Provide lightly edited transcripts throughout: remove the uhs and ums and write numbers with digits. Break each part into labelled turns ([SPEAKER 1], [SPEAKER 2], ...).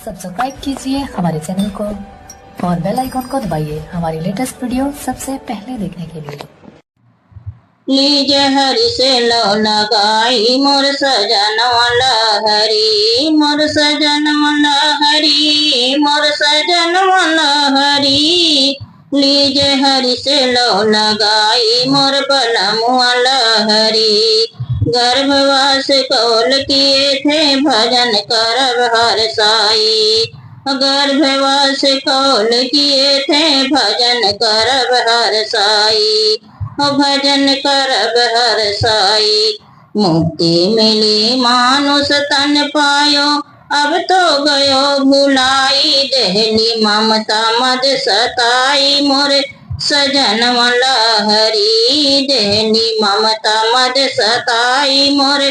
[SPEAKER 1] Subscribe कीजिए हमारे channel को और बेल आइकॉन को दबाइए हमारी लेटेस्ट वीडियो सबसे पहले देखने के लिए।
[SPEAKER 2] लीजे हरि से लो लगाई मोर सजन वाला हरी, मोर सजन वाला हरी, मोर सजन वाला हरी। लीजे हरि से लो लगाई मोर बलम वाला हरी। गर्भवास कौल किए थे भजन करब हर साई। गर्भवास कौल किए थे भजन करब हर साई। भजन करब हर साई। मुक्ति मिली मानुष तन पायो, अब तो गयो भुलाई। देहली ममता मद सताई मोरे सजन वाला हरी। देहली ममता मद सताई मोरे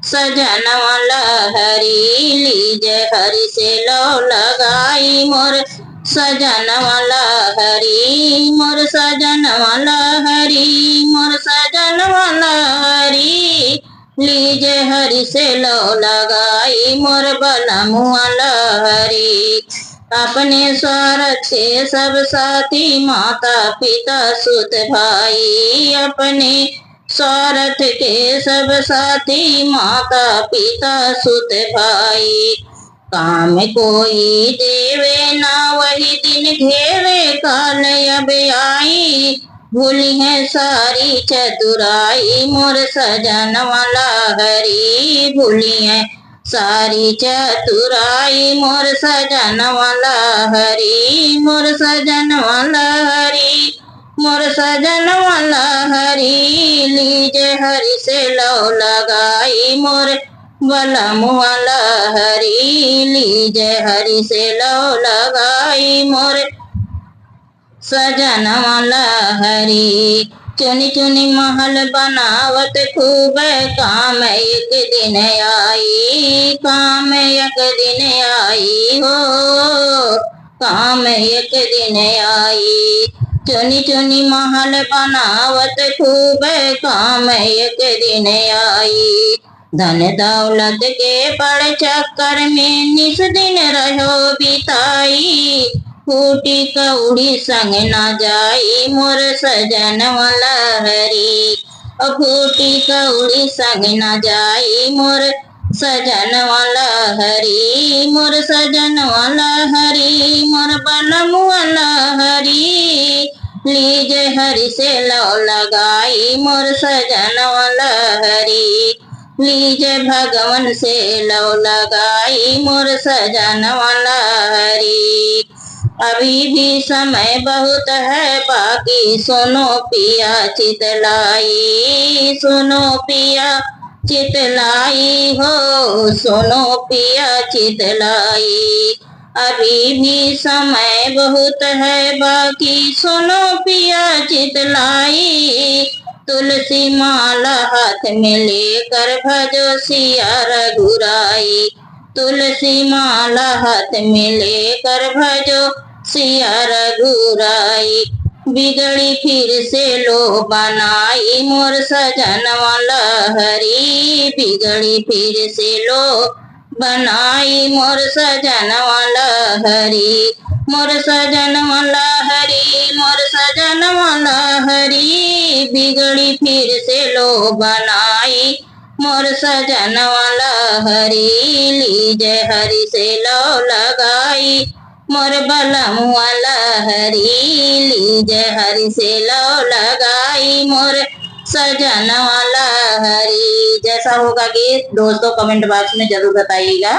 [SPEAKER 2] सजन वाला हरी। लीजे हरि से लो लगाई मोर सजन वाला हरी, मोर सजन वाला हरी, मोर सजन वाला हरी। लीजे हरि से लो लगाई मोर बलम वाला हरी। अपने स्वार्थ से सब साथी माता पिता सुत भाई। अपने स्वार्थ के सब साथी माता पिता सुत भाई। काम कोई देवे ना वही दिन घेरे काल अब आई। भूली है सारी चतुराई मोर सजन वाला हरी। भूली है सारी चतुराई मोर सजन वाला हरी, मोर सजन वाला हरी, मोर सजन वाला हरी। लीजे हरि से लो लगाई मोर बलम वाला हरी। लीजे हरि से लो लगाई मोर सजन वाला हरी। चुनी चुनी महल बनावत खूब काम एक दिन आई। काम एक दिन आई हो, काम एक दिन आई। चुनी चुनी महल बनावत खूब काम एक दिन आई। धन दौलत के बड़ चक्कर में निस दिन रहो बिताई। फूटी कौड़ी संग ना जाई मोर सजन वाला हरी। फूटी कौड़ी संग ना जाई मोर सजन वाला हरी, मोर सजन वाला हरी, मोर बलम वाला हरी। लीजे हरि से लो लगाई मोर सजन वाला हरी। लीजे भगवान से लो लगाई मोर सजन वाला हरी। अभी भी समय बहुत है बाकी सुनो पिया चितलाई। सुनो पिया चितलाई हो, सुनो पिया चितलाई। अभी भी समय बहुत है बाकी सुनो पिया चितलाई। तुलसी माला हाथ में लेकर भजो सिया रघुराई। तुलसी माला हाथ में लेकर भजो सिया रघुराई। बिगड़ी फिर से लो बनाई मोर सजन वाला हरी। बिगड़ी फिर से लो बनाई मोर सजन वाला हरी, मोर सजन वाला हरी, मोर सजन वाला हरी। बिगड़ी फिर से लो बनाई मोर सजन वाला हरी। लीजे हरि से लो लगाई मोर बलम वाला हरी। लीजे हरि से लो लगाई मोर सजन वाला हरी। जैसा होगा गीत दोस्तों कमेंट बॉक्स में जरूर बताइएगा।